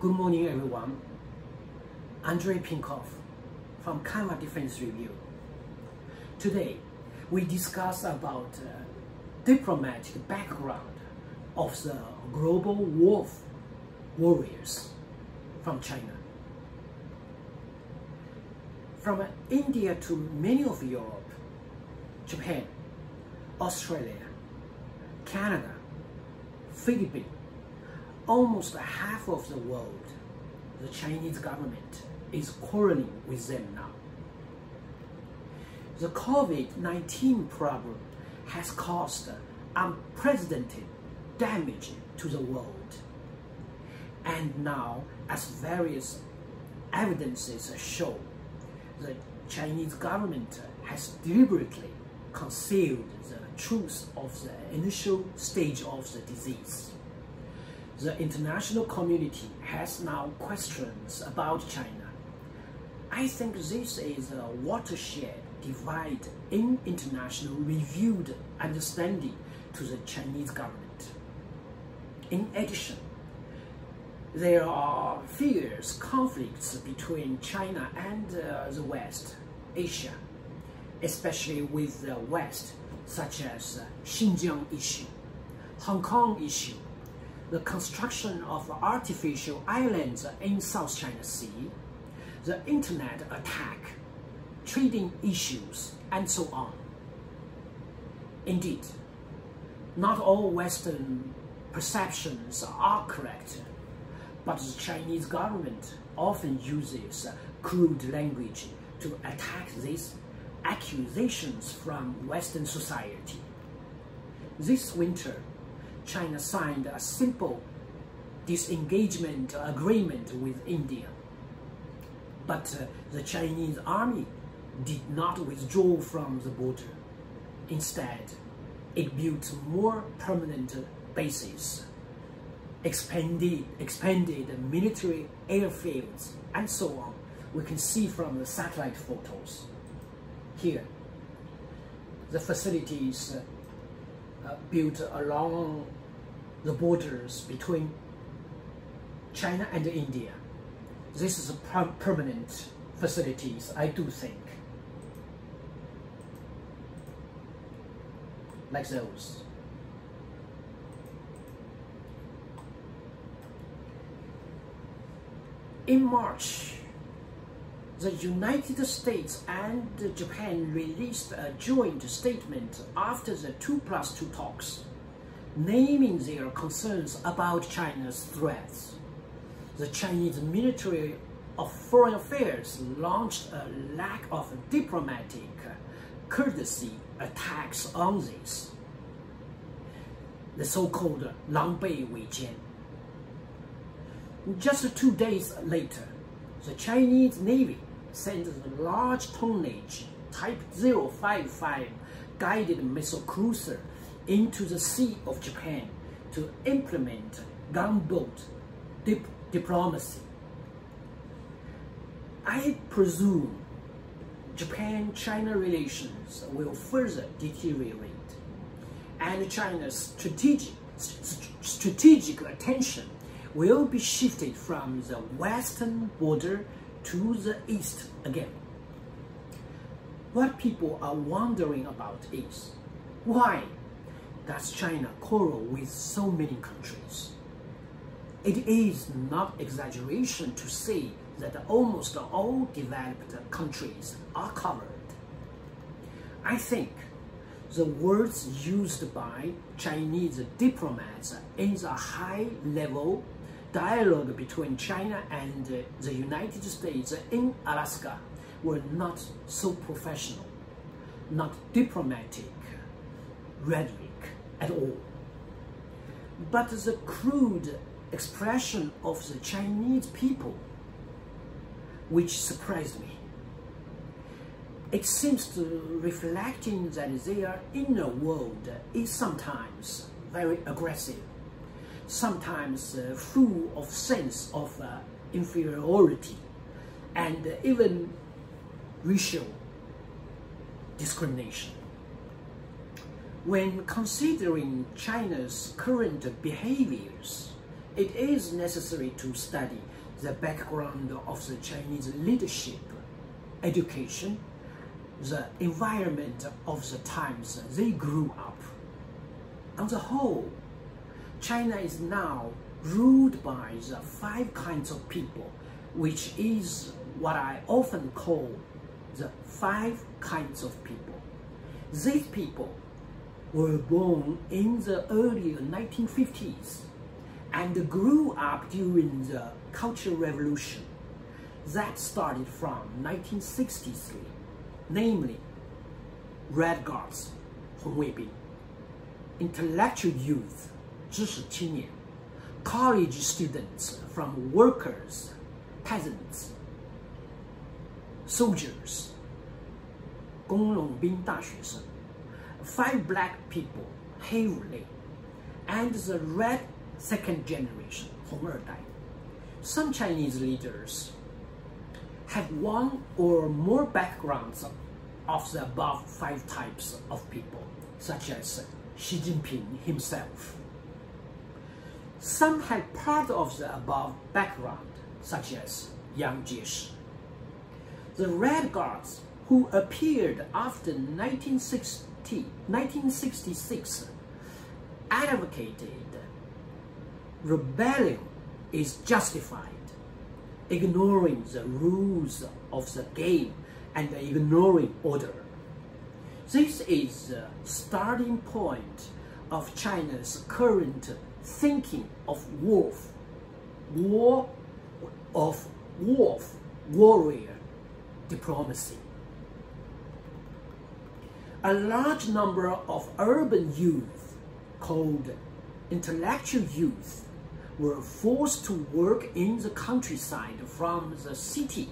Good morning, everyone. Andrei Pinkov from Canva Defense Review. Today, we discuss about diplomatic background of the global wolf warriors from China. From India to many of Europe, Japan, Australia, Canada, Philippines, almost half of the world, the Chinese government is quarreling with them now. The COVID-19 problem has caused unprecedented damage to the world. And now, as various evidences show, the Chinese government has deliberately concealed the truth of the initial stage of the disease. The international community has now questions about China. I think this is a watershed divide in international reviewed understanding to the Chinese government. In addition, there are fierce conflicts between China and the West, Asia, especially with the West, such as Xinjiang issue, Hong Kong issue, the construction of artificial islands in South China Sea, the internet attack, trading issues, and so on. Indeed, not all Western perceptions are correct, but the Chinese government often uses crude language to attack these accusations from Western society. This winter, China signed a simple disengagement agreement with India. But the Chinese army did not withdraw from the border. Instead, it built more permanent bases, expanded military airfields, and so on. We can see from the satellite photos. Here, the facilities built along the borders between China and India. This is a permanent facilities, I do think. Like those. In March, the United States and Japan released a joint statement after the 2+2 talks, naming their concerns about China's threats. The Chinese Ministry of Foreign Affairs launched a lack of diplomatic courtesy attacks on this, the so-called 狼狈为奸. Just 2 days later, the Chinese Navy sent a large tonnage Type 055 guided missile cruiser into the Sea of Japan to implement gunboat diplomacy. I presume Japan-China relations will further deteriorate, and China's strategic attention will be shifted from the western border to the east again. What people are wondering about is, why does China quarrel with so many countries? It is not exaggeration to say that almost all developed countries are covered. I think the words used by Chinese diplomats in the high-level dialogue between China and the United States in Alaska were not so professional, not diplomatic rhetoric at all, but the crude expression of the Chinese people, which surprised me. It seems to reflecting that their inner world is sometimes very aggressive, sometimes full of sense of inferiority and even racial discrimination. When considering China's current behaviors, it is necessary to study the background of the Chinese leadership, education, the environment of the times they grew up. On the whole, China is now ruled by the 5 kinds of people, which is what I often call the 5 kinds of people. These people were born in the early 1950s and grew up during the Cultural Revolution that started from 1963, namely Red Guards, 红卫兵, intellectual youth, 知识青年, college students from workers, peasants, soldiers, 工农兵大学生, 5 black people, 黑五类, and the red second generation, 红二代. Some Chinese leaders have 1 or more backgrounds of the above 5 types of people, such as Xi Jinping himself. Some had part of the above background, such as Yang Jieshi. The Red Guards, who appeared after 1966, advocated rebellion is justified, ignoring the rules of the game and ignoring order. This is the starting point of China's current thinking of warrior diplomacy. A large number of urban youth, called intellectual youth, were forced to work in the countryside from the city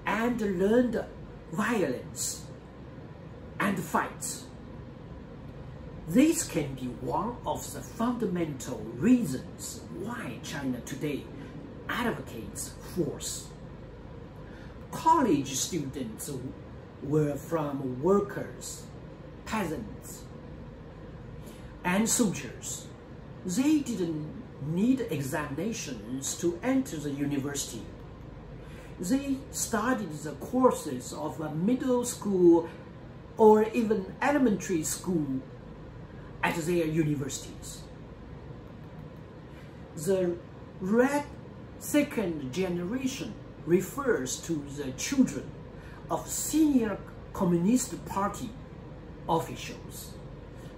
and learned violence and fights. This can be one of the fundamental reasons why China today advocates force. College students were from workers, peasants, and soldiers. They didn't need examinations to enter the university. They studied the courses of a middle school or even elementary school at their universities. The red second generation refers to the children of senior Communist Party officials.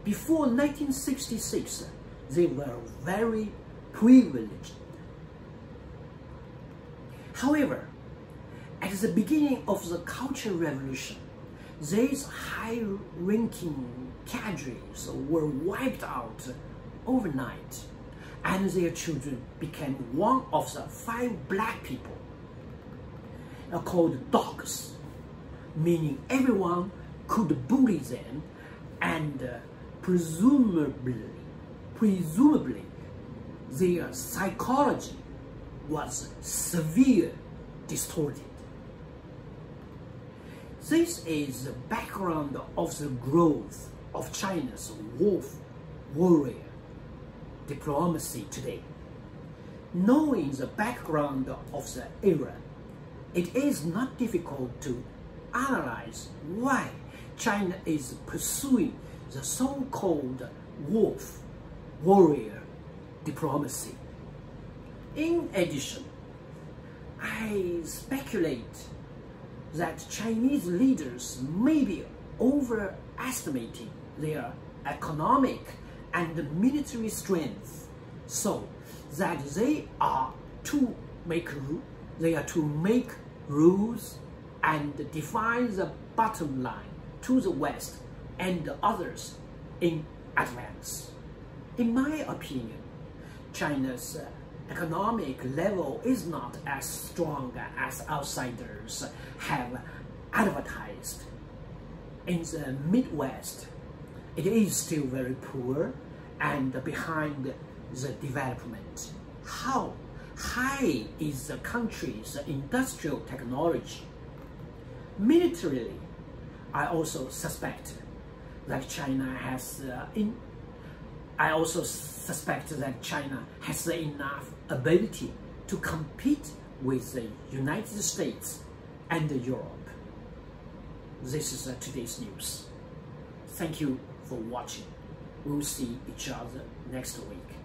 Before 1966, they were very privileged. However, at the beginning of the Cultural Revolution, these high-ranking cadres were wiped out overnight, and their children became one of the 5 black people called dogs, meaning everyone could bully them, and presumably their psychology was severely distorted. This is the background of the growth of China's warrior diplomacy today. Knowing the background of the era, it is not difficult to analyze why China is pursuing the so-called warrior diplomacy. In addition, I speculate that Chinese leaders may be overestimating their economic and military strength, so that they are to make rules and define the bottom line to the West and others in advance. In my opinion, China's economic level is not as strong as outsiders have advertised. In the Midwest, it is still very poor and behind the development. How high is the country's industrial technology? Militarily, I also suspect that China has I also suspect that China has enough ability to compete with the United States and Europe. This is today's news. Thank you for watching. We'll see each other next week.